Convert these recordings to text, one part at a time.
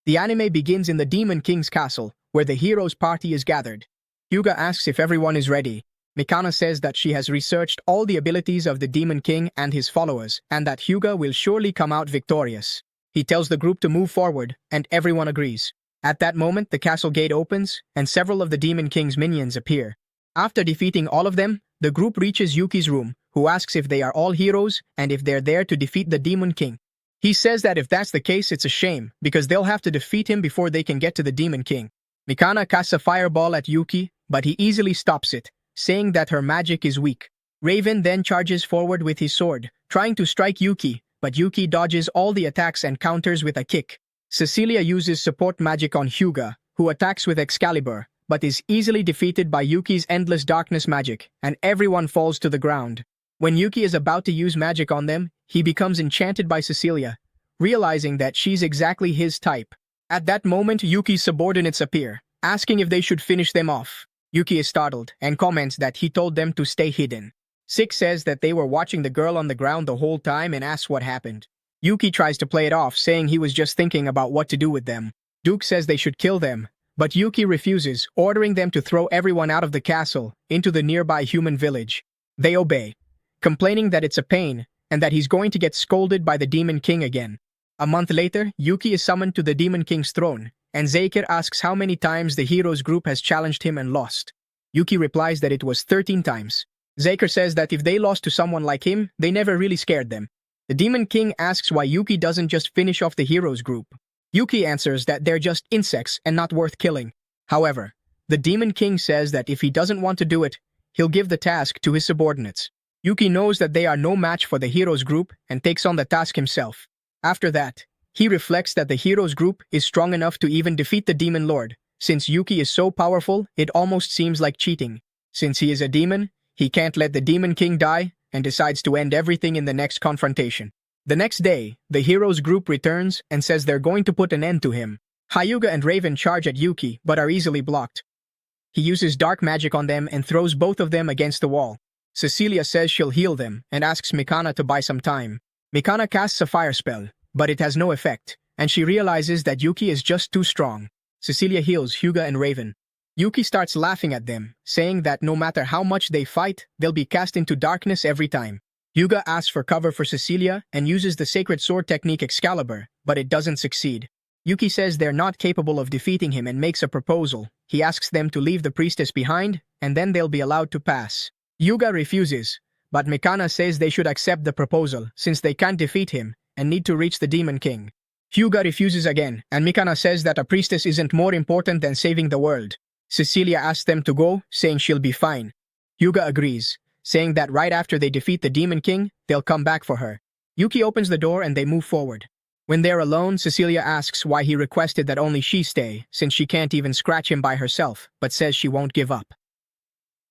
The anime begins in the Demon King's castle, where the heroes' party is gathered. Hyuga asks if everyone is ready. Mikana says that she has researched all the abilities of the Demon King and his followers, and that Hyuga will surely come out victorious. He tells the group to move forward, and everyone agrees. At that moment, the castle gate opens, and several of the Demon King's minions appear. After defeating all of them, the group reaches Yuki's room, who asks if they are all heroes and if they're there to defeat the Demon King. He says that if that's the case, it's a shame, because they'll have to defeat him before they can get to the Demon King. Mikana casts a fireball at Yuki, but he easily stops it, saying that her magic is weak. Raven then charges forward with his sword, trying to strike Yuki, but Yuki dodges all the attacks and counters with a kick. Cecilia uses support magic on Hyuga, who attacks with Excalibur, but is easily defeated by Yuki's endless darkness magic, and everyone falls to the ground. When Yuki is about to use magic on them, he becomes enchanted by Cecilia, realizing that she's exactly his type. At that moment, Yuki's subordinates appear, asking if they should finish them off. Yuki is startled and comments that he told them to stay hidden. Six says that they were watching the girl on the ground the whole time and asks what happened. Yuki tries to play it off, saying he was just thinking about what to do with them. Duke says they should kill them, but Yuki refuses, ordering them to throw everyone out of the castle into the nearby human village. They obey, complaining that it's a pain and that he's going to get scolded by the Demon King again. A month later, Yuki is summoned to the Demon King's throne, and Zeikir asks how many times the heroes group has challenged him and lost. Yuki replies that it was 13 times. Zeikir says that if they lost to someone like him, they never really scared them. The Demon King asks why Yuki doesn't just finish off the heroes group. Yuki answers that they're just insects and not worth killing. However, the Demon King says that if he doesn't want to do it, he'll give the task to his subordinates. Yuki knows that they are no match for the heroes group and takes on the task himself. After that, he reflects that the heroes group is strong enough to even defeat the Demon Lord. Since Yuki is so powerful, it almost seems like cheating. Since he is a demon, he can't let the Demon King die and decides to end everything in the next confrontation. The next day, the heroes group returns and says they're going to put an end to him. Hyuga and Raven charge at Yuki but are easily blocked. He uses dark magic on them and throws both of them against the wall. Cecilia says she'll heal them and asks Mikana to buy some time. Mikana casts a fire spell, but it has no effect, and she realizes that Yuki is just too strong. Cecilia heals Hyuga and Raven. Yuki starts laughing at them, saying that no matter how much they fight, they'll be cast into darkness every time. Hyuga asks for cover for Cecilia and uses the sacred sword technique Excalibur, but it doesn't succeed. Yuki says they're not capable of defeating him and makes a proposal. He asks them to leave the priestess behind, and then they'll be allowed to pass. Hyuga refuses, but Mikana says they should accept the proposal since they can't defeat him and need to reach the Demon King. Hyuga refuses again, and Mikana says that a priestess isn't more important than saving the world. Cecilia asks them to go, saying she'll be fine. Hyuga agrees, saying that right after they defeat the Demon King, they'll come back for her. Yuki opens the door and they move forward. When they're alone, Cecilia asks why he requested that only she stay, since she can't even scratch him by herself, but says she won't give up.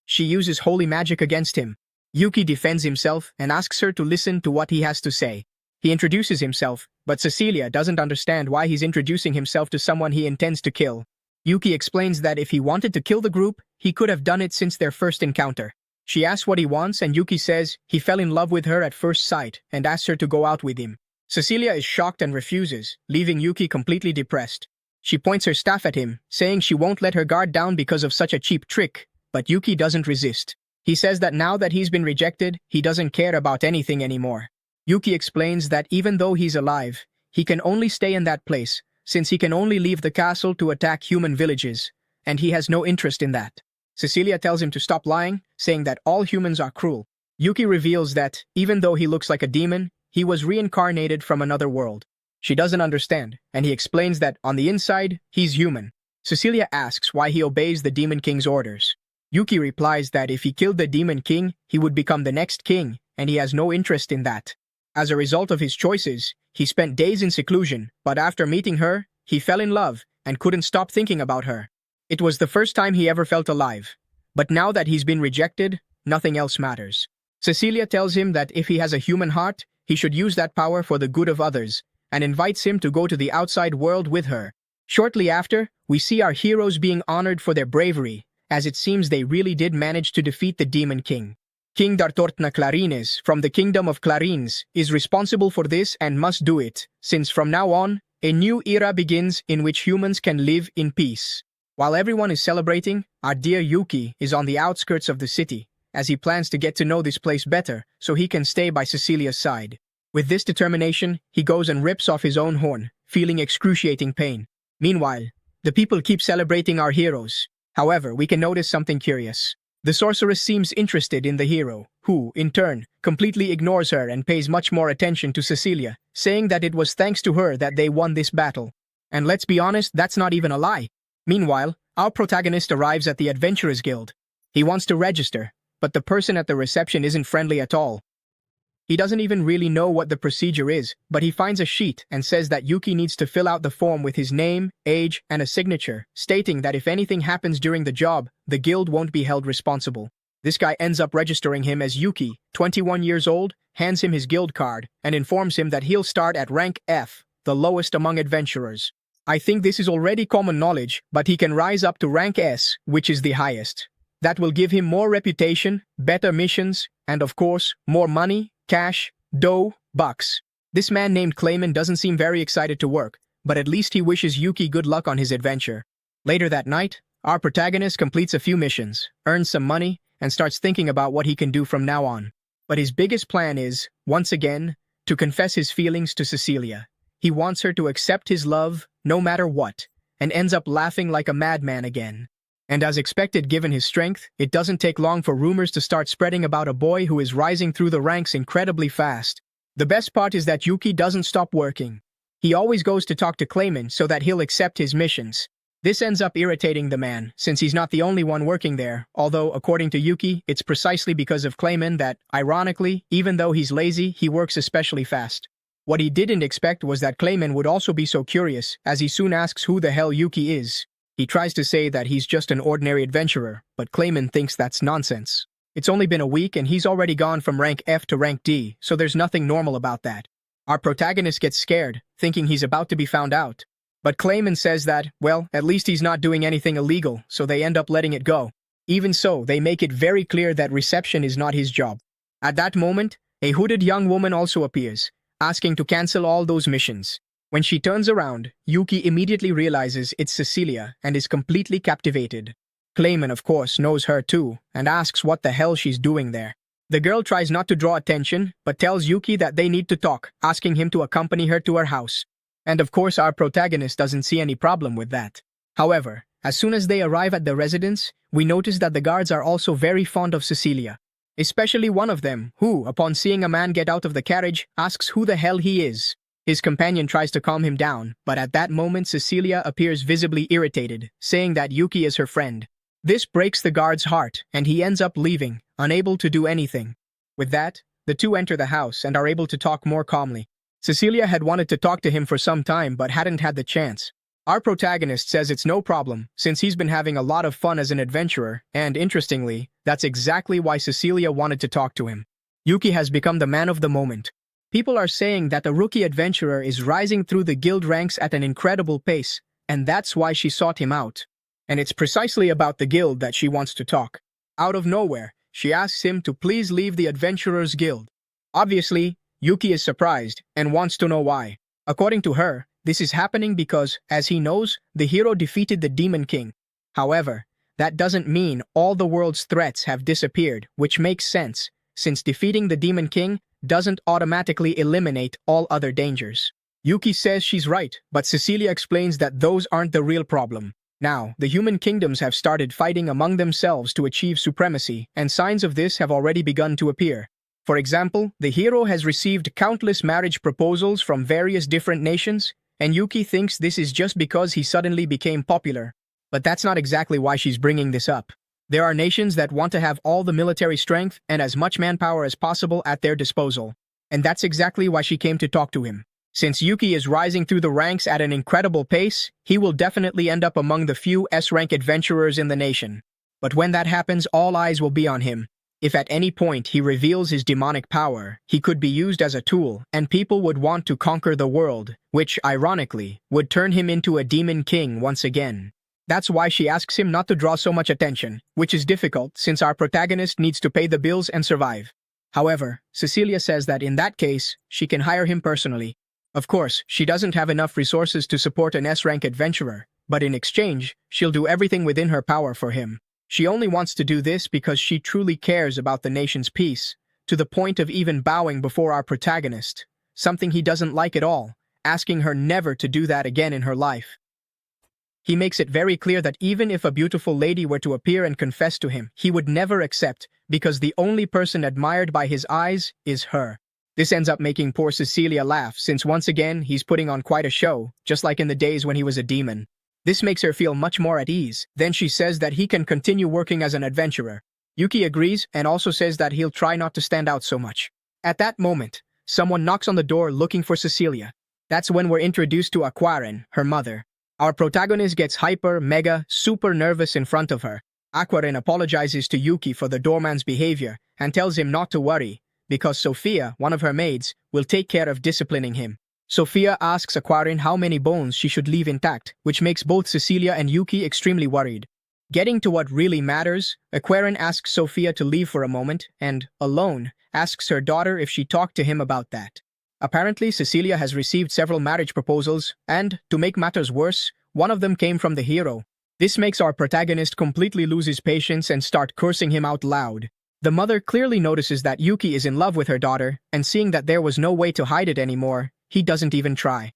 She uses holy magic against him. Yuki defends himself and asks her to listen to what he has to say. He introduces himself, but Cecilia doesn't understand why he's introducing himself to someone he intends to kill. Yuki explains that if he wanted to kill the group, he could have done it since their first encounter. She asks what he wants and Yuki says he fell in love with her at first sight and asks her to go out with him. Cecilia is shocked and refuses, leaving Yuki completely depressed. She points her staff at him, saying she won't let her guard down because of such a cheap trick, but Yuki doesn't resist. He says that now that he's been rejected, he doesn't care about anything anymore. Yuki explains that even though he's alive, he can only stay in that place, since he can only leave the castle to attack human villages, and he has no interest in that. Cecilia tells him to stop lying, saying that all humans are cruel. Yuki reveals that, even though he looks like a demon, he was reincarnated from another world. She doesn't understand, and he explains that, on the inside, he's human. Cecilia asks why he obeys the Demon King's orders. Yuki replies that if he killed the Demon King, he would become the next king, and he has no interest in that. As a result of his choices, he spent days in seclusion, but after meeting her, he fell in love and couldn't stop thinking about her. It was the first time he ever felt alive. But now that he's been rejected, nothing else matters. Cecilia tells him that if he has a human heart, he should use that power for the good of others, and invites him to go to the outside world with her. Shortly after, we see our heroes being honored for their bravery, as it seems they really did manage to defeat the Demon King. King Dartortna Clarines, from the Kingdom of Clarines, is responsible for this and must do it, since from now on, A new era begins in which humans can live in peace. While everyone is celebrating, our dear Yuki is on the outskirts of the city, as he plans to get to know this place better so he can stay by Cecilia's side. With this determination, he goes and rips off his own horn, feeling excruciating pain. Meanwhile, the people keep celebrating our heroes. However, we can notice something curious. The sorceress seems interested in the hero, who, in turn, completely ignores her and pays much more attention to Cecilia, saying that it was thanks to her that they won this battle. And let's be honest, that's not even a lie. Meanwhile, our protagonist arrives at the Adventurers Guild. He wants to register, but the person at the reception isn't friendly at all. He doesn't even really know what the procedure is, but he finds a sheet and says that Yuki needs to fill out the form with his name, age, and a signature, stating that if anything happens during the job, the guild won't be held responsible. This guy ends up registering him as Yuki, 21 years old, hands him his guild card, and informs him that he'll start at rank F, the lowest among adventurers. I think this is already common knowledge, but he can rise up to rank S, which is the highest. That will give him more reputation, better missions, and of course, more money, cash, dough, bucks. This man named Clayman doesn't seem very excited to work, but at least he wishes Yuki good luck on his adventure. Later that night, our protagonist completes a few missions, earns some money, and starts thinking about what he can do from now on. But his biggest plan is, once again, to confess his feelings to Cecilia. He wants her to accept his love, no matter what, and ends up laughing like a madman again. And as expected given his strength, it doesn't take long for rumors to start spreading about a boy who is rising through the ranks incredibly fast. The best part is that Yuki doesn't stop working. He always goes to talk to Clayman so that he'll accept his missions. This ends up irritating the man, since he's not the only one working there, although, according to Yuki, it's precisely because of Clayman that, ironically, even though he's lazy, he works especially fast. What he didn't expect was that Clayman would also be so curious, as he soon asks who the hell Yuki is. He tries to say that he's just an ordinary adventurer, but Clayman thinks that's nonsense. It's only been a week and he's already gone from rank F to rank D, so there's nothing normal about that. Our protagonist gets scared, thinking he's about to be found out. But Clayman says that, well, at least he's not doing anything illegal, so they end up letting it go. Even so, they make it very clear that reception is not his job. At that moment, a hooded young woman also appears, asking to cancel all those missions. When she turns around, Yuki immediately realizes it's Cecilia and is completely captivated. Clayman, of course, knows her too and asks what the hell she's doing there. The girl tries not to draw attention, but tells Yuki that they need to talk, asking him to accompany her to her house. And of course, our protagonist doesn't see any problem with that. However, as soon as they arrive at the residence, we notice that the guards are also very fond of Cecilia. Especially one of them, who, upon seeing a man get out of the carriage, asks who the hell he is. His companion tries to calm him down, but at that moment Cecilia appears visibly irritated, saying that Yuki is her friend. This breaks the guard's heart, and he ends up leaving, unable to do anything. With that, the two enter the house and are able to talk more calmly. Cecilia had wanted to talk to him for some time but hadn't had the chance. Our protagonist says it's no problem, since he's been having a lot of fun as an adventurer, and interestingly, that's exactly why Cecilia wanted to talk to him. Yuki has become the man of the moment. People are saying that the rookie adventurer is rising through the guild ranks at an incredible pace, and that's why she sought him out. And it's precisely about the guild that she wants to talk. Out of nowhere, she asks him to please leave the Adventurers Guild. Obviously, Yuki is surprised and wants to know why. According to her, this is happening because, as he knows, the hero defeated the Demon King. However, that doesn't mean all the world's threats have disappeared, which makes sense, since defeating the Demon King doesn't automatically eliminate all other dangers. Yuki says she's right, but Cecilia explains that those aren't the real problem. Now, the human kingdoms have started fighting among themselves to achieve supremacy, and signs of this have already begun to appear. For example, the hero has received countless marriage proposals from various different nations, and Yuki thinks this is just because he suddenly became popular. But that's not exactly why she's bringing this up. There are nations that want to have all the military strength and as much manpower as possible at their disposal. And that's exactly why she came to talk to him. Since Yuki is rising through the ranks at an incredible pace, he will definitely end up among the few S-rank adventurers in the nation. But when that happens, all eyes will be on him. If at any point he reveals his demonic power, he could be used as a tool, and people would want to conquer the world, which, ironically, would turn him into a demon king once again. That's why she asks him not to draw so much attention, which is difficult since our protagonist needs to pay the bills and survive. However, Cecilia says that in that case, she can hire him personally. Of course, she doesn't have enough resources to support an S-rank adventurer, but in exchange, she'll do everything within her power for him. She only wants to do this because she truly cares about the nation's peace, to the point of even bowing before our protagonist, something he doesn't like at all, asking her never to do that again in her life. He makes it very clear that even if a beautiful lady were to appear and confess to him, he would never accept, because the only person admired by his eyes is her. This ends up making poor Cecilia laugh, since once again he's putting on quite a show, just like in the days when he was a demon. This makes her feel much more at ease. Then she says that he can continue working as an adventurer. Yuki agrees and also says that he'll try not to stand out so much. At that moment, someone knocks on the door looking for Cecilia. That's when we're introduced to Aquarin, her mother. Our protagonist gets hyper, mega, super nervous in front of her. Aquarin apologizes to Yuki for the doorman's behavior and tells him not to worry, because Sophia, one of her maids, will take care of disciplining him. Sophia asks Aquarin how many bones she should leave intact, which makes both Cecilia and Yuki extremely worried. Getting to what really matters, Aquarin asks Sophia to leave for a moment and, alone, asks her daughter if she talked to him about that. Apparently, Cecilia has received several marriage proposals, and, to make matters worse, one of them came from the hero. This makes our protagonist completely lose his patience and start cursing him out loud. The mother clearly notices that Yuki is in love with her daughter, and seeing that there was no way to hide it anymore, he doesn't even try.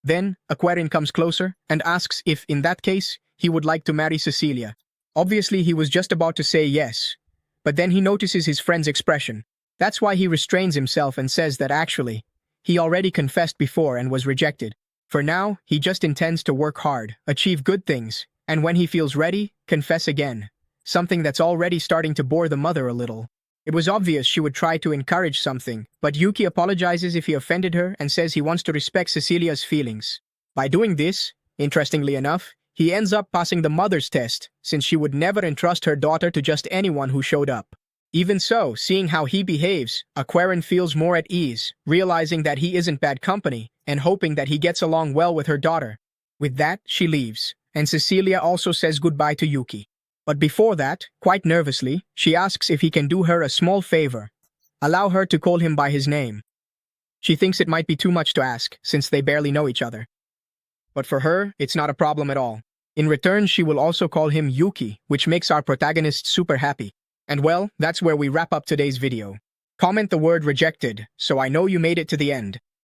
Then, Aquarin comes closer and asks if, in that case, he would like to marry Cecilia. Obviously, he was just about to say yes, but then he notices his friend's expression. That's why he restrains himself and says that actually, he already confessed before and was rejected. For now, he just intends to work hard, achieve good things, and when he feels ready, confess again. Something that's already starting to bore the mother a little. It was obvious she would try to encourage something, but Yuki apologizes if he offended her and says he wants to respect Cecilia's feelings. By doing this, interestingly enough, he ends up passing the mother's test, since she would never entrust her daughter to just anyone who showed up. Even so, seeing how he behaves, Aquarin feels more at ease, realizing that he isn't bad company, and hoping that he gets along well with her daughter. With that, she leaves, and Cecilia also says goodbye to Yuki. But before that, quite nervously, she asks if he can do her a small favor. Allow her to call him by his name. She thinks it might be too much to ask, since they barely know each other. But for her, it's not a problem at all. In return, she will also call him Yuki, which makes our protagonist super happy. And well, that's where we wrap up today's video. Comment the word rejected, so I know you made it to the end.